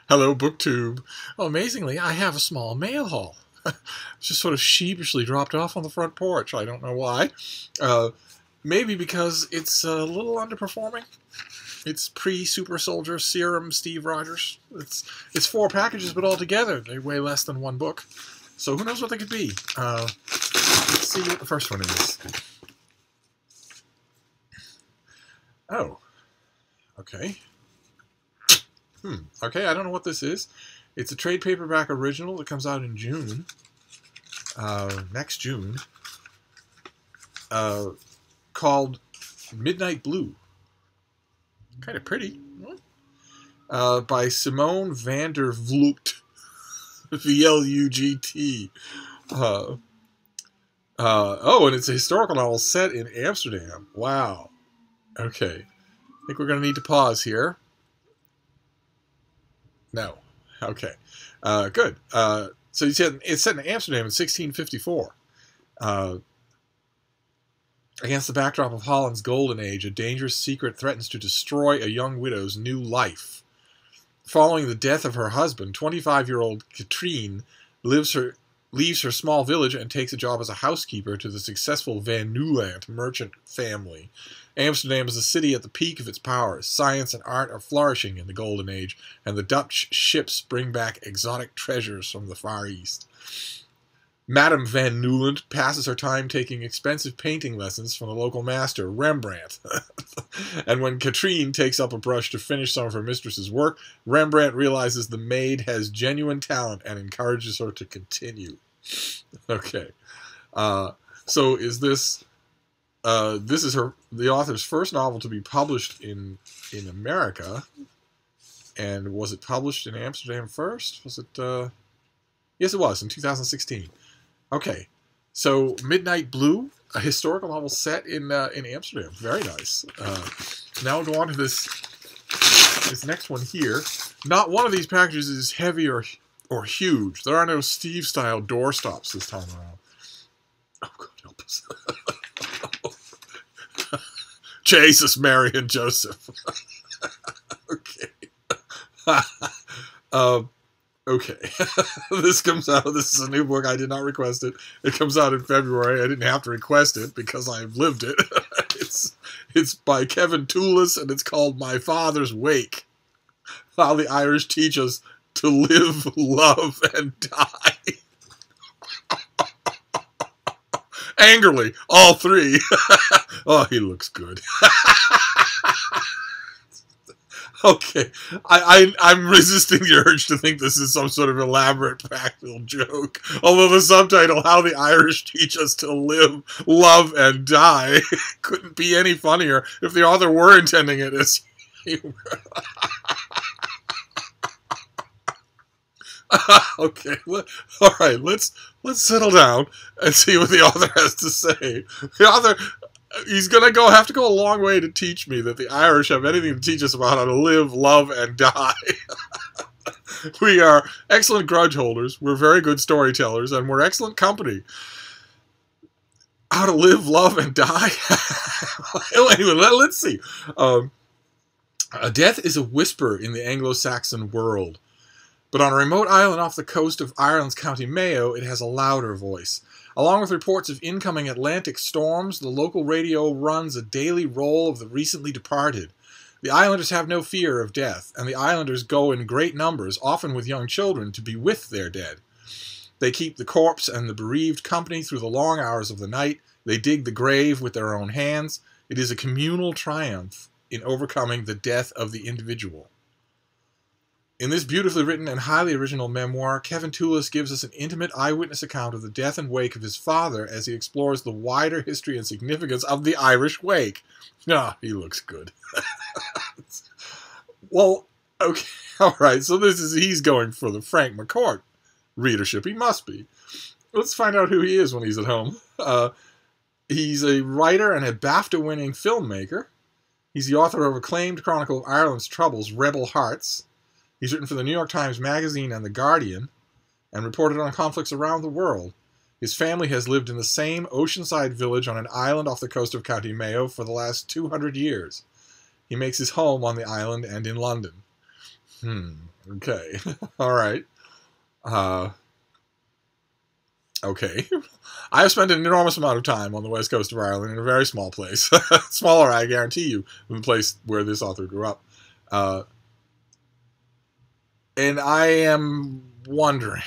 Hello, BookTube. Oh, amazingly, I have a small mail haul. Just sort of sheepishly dropped off on the front porch. I don't know why. Maybe because it's a little underperforming. It's pre-Super Soldier Serum Steve Rogers. It's 4 packages, but altogether they weigh less than 1 book. So who knows what they could be. Let's see what the first one is. Oh. Okay. Okay, I don't know what this is. It's a trade paperback original that comes out in June. Next June. Called Midnight Blue. Kind of pretty. By Simone van der Vlugt. V-L-U-G-T. Oh, and it's a historical novel set in Amsterdam. Wow. Okay. I think we're going to need to pause here. No. Okay. Good. So you said it's set in Amsterdam in 1654. Against the backdrop of Holland's golden age, a dangerous secret threatens to destroy a young widow's new life. Following the death of her husband, 25-year-old Katrien leaves her small village and takes a job as a housekeeper to the successful Van Nieuwland merchant family. Amsterdam is a city at the peak of its powers. Science and art are flourishing in the Golden Age, and the Dutch ships bring back exotic treasures from the Far East. Madame Van Nieuwland passes her time taking expensive painting lessons from the local master, Rembrandt. And when Katrien takes up a brush to finish some of her mistress's work, Rembrandt realizes the maid has genuine talent and encourages her to continue. Okay. So is this... this is the author's first novel to be published in America. And was it published in Amsterdam first? Was it... Yes, it was, in 2016. Okay. So, Midnight Blue, a historical novel set in Amsterdam. Very nice. Now we'll go on to this next one here. Not one of these packages is heavy or huge. There are no Steve-style doorstops this time around. Oh, God help us. Jesus, Mary, and Joseph. Okay. Okay. This comes out. This is a new book. I did not request it. It comes out in February. I didn't have to request it because I've lived it. It's by Kevin Toulis, and it's called My Father's Wake. How the Irish Teach Us to Live, Love, and Die. Angrily, all 3. Oh, he looks good. Okay, I'm resisting the urge to think this is some sort of elaborate practical joke. Although the subtitle, How the Irish Teach Us to Live, Love, and Die, couldn't be any funnier if the author were intending it as humor. Okay, all right, let's settle down and see what the author has to say. The author, he's going to have to go a long way to teach me that the Irish have anything to teach us about how to live, love, and die. We are excellent grudge holders, we're very good storytellers, and we're excellent company. How to live, love, and die? Anyway, let's see. Death is a whisper in the Anglo-Saxon world. But on a remote island off the coast of Ireland's County Mayo, it has a louder voice. Along with reports of incoming Atlantic storms, the local radio runs a daily roll of the recently departed. The islanders have no fear of death, and the islanders go in great numbers, often with young children, to be with their dead. They keep the corpse and the bereaved company through the long hours of the night. They dig the grave with their own hands. It is a communal triumph in overcoming the death of the individual. In this beautifully written and highly original memoir, Kevin Toulis gives us an intimate eyewitness account of the death and wake of his father as he explores the wider history and significance of the Irish wake. Ah, he looks good. Well, okay, all right, so he's going for the Frank McCourt readership. He must be. Let's find out who he is when he's at home. He's a writer and a BAFTA-winning filmmaker. He's the author of acclaimed chronicle of Ireland's troubles, Rebel Hearts. He's written for the New York Times Magazine and The Guardian, and reported on conflicts around the world. His family has lived in the same oceanside village on an island off the coast of County Mayo for the last 200 years. He makes his home on the island and in London. Okay. All right. Uh, okay. I have spent an enormous amount of time on the west coast of Ireland in a very small place. Smaller, I guarantee you, than the place where this author grew up. And I'm wondering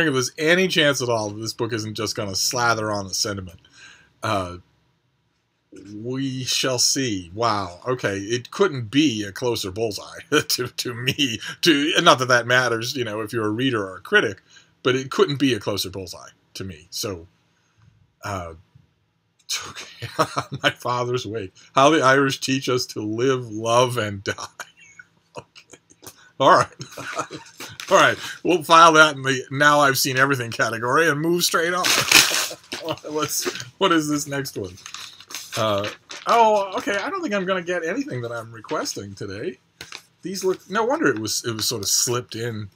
if there's any chance at all that this book isn't just going to slather on the sentiment. We shall see. Wow. Okay. It couldn't be a closer bullseye to me. Not that that matters, if you're a reader or a critic, but it couldn't be a closer bullseye to me. So, okay. My Father's Wake. How the Irish Teach Us to Live, Love, and Die. Okay. All right. All right. We'll file that in the Now I've Seen Everything category and move straight on. What is this next one? Okay. I don't think I'm going to get anything that I'm requesting today. These look. No wonder it was sort of slipped in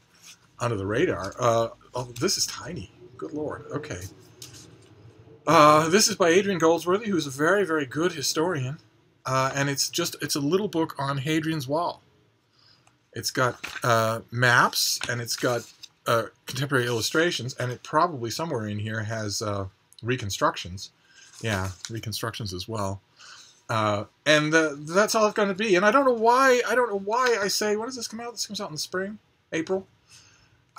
under the radar. This is tiny. Good Lord. Okay. This is by Adrian Goldsworthy, who's a very, very good historian, and it's a little book on Hadrian's Wall. It's got maps and it's got contemporary illustrations, and it probably somewhere in here has reconstructions. Yeah, reconstructions as well. And that's all it's going to be. And I don't know why I say, when does this come out? This comes out in the spring, April.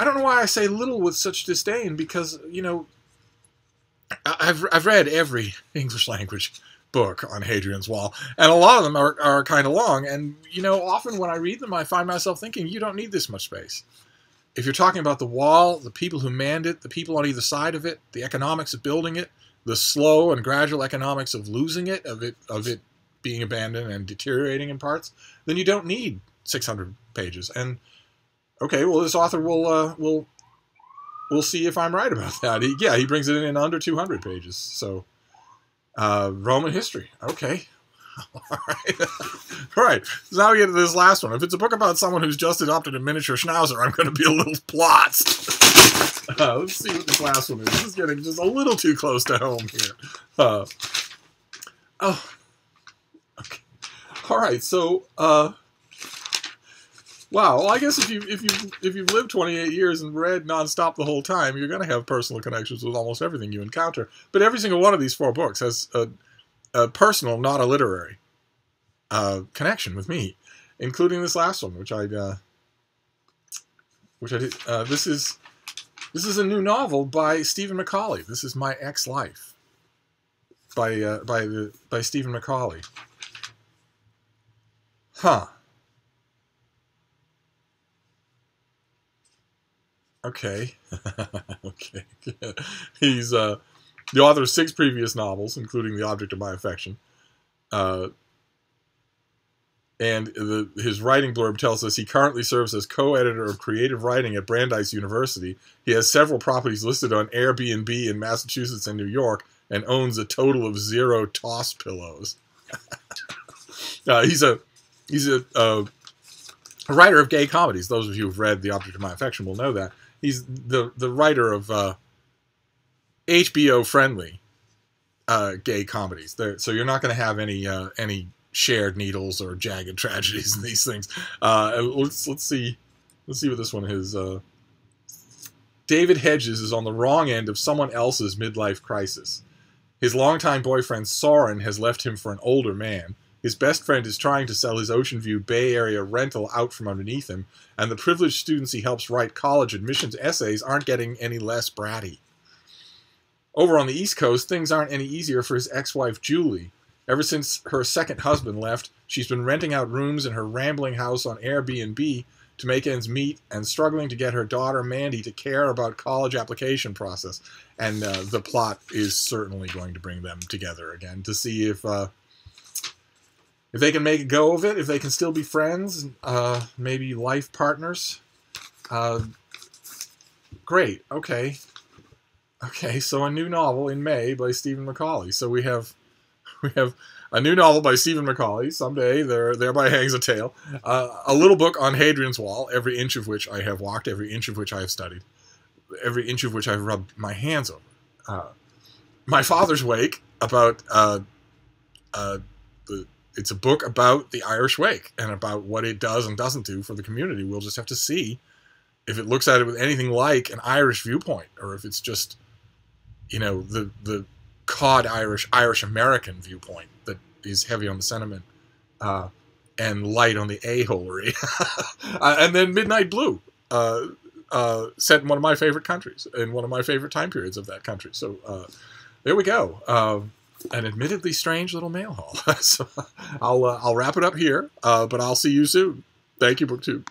I don't know why I say little with such disdain, because, I've read every English language book on Hadrian's Wall, and a lot of them are kind of long. And, often when I read them, I find myself thinking, you don't need this much space. If you're talking about the wall, the people who manned it, the people on either side of it, the economics of building it, the slow and gradual economics of losing it, of it being abandoned and deteriorating in parts, then you don't need 600 pages. And okay, well, this author will see if I'm right about that. He brings it in under 200 pages. So Roman history. Okay. All right. All right. So now we get to this last one. If it's a book about someone who's just adopted a miniature schnauzer, I'm going to be a little plotzed. Let's see what this last one is. This is getting just a little too close to home here. Okay. All right. So, wow. Well, I guess if you've lived 28 years and read nonstop the whole time, you're going to have personal connections with almost everything you encounter. But every single one of these 4 books has a personal, not a literary, connection with me, including this last one, which I did. This is a new novel by Stephen Macaulay. This is My Ex-Life by Stephen Macaulay. Huh. Okay. Okay. He's the author of 6 previous novels, including The Object of My Affection. And his writing blurb tells us he currently serves as co-editor of creative writing at Brandeis University. He has several properties listed on Airbnb in Massachusetts and New York, and owns a total of 0 toss pillows. He's a writer of gay comedies. Those of you who've read The Object of My Affection will know that. He's the writer of HBO-friendly gay comedies. So you're not going to have any shared needles or jagged tragedies in these things. Let's see what this one is. David Hedges is on the wrong end of someone else's midlife crisis. His longtime boyfriend Soren has left him for an older man. His best friend is trying to sell his Ocean View Bay Area rental out from underneath him, and the privileged students he helps write college admissions essays aren't getting any less bratty. Over on the East Coast, things aren't any easier for his ex-wife Julie. Ever since her second husband left, she's been renting out rooms in her rambling house on Airbnb to make ends meet, and struggling to get her daughter Mandy to care about college application process. And the plot is certainly going to bring them together again to see if they can make a go of it, if they can still be friends, maybe life partners. Great. Okay. Okay, so a new novel in May by Stephen Macaulay. So we have a new novel by Stephen Macaulay. Someday thereby hangs a tale. A little book on Hadrian's Wall, every inch of which I have walked, every inch of which I have studied, every inch of which I've rubbed my hands over. My Father's Wake, about the it's a book about the Irish Wake and about what it does and doesn't do for the community. We'll just have to see if it looks at it with anything like an Irish viewpoint, or if it's just, you know, the cod Irish American viewpoint that is heavy on the sentiment and light on the a-holery. And then Midnight Blue, set in one of my favorite countries, in one of my favorite time periods of that country. So there we go. An admittedly strange little mail haul. So I'll wrap it up here, but I'll see you soon. Thank you, BookTube.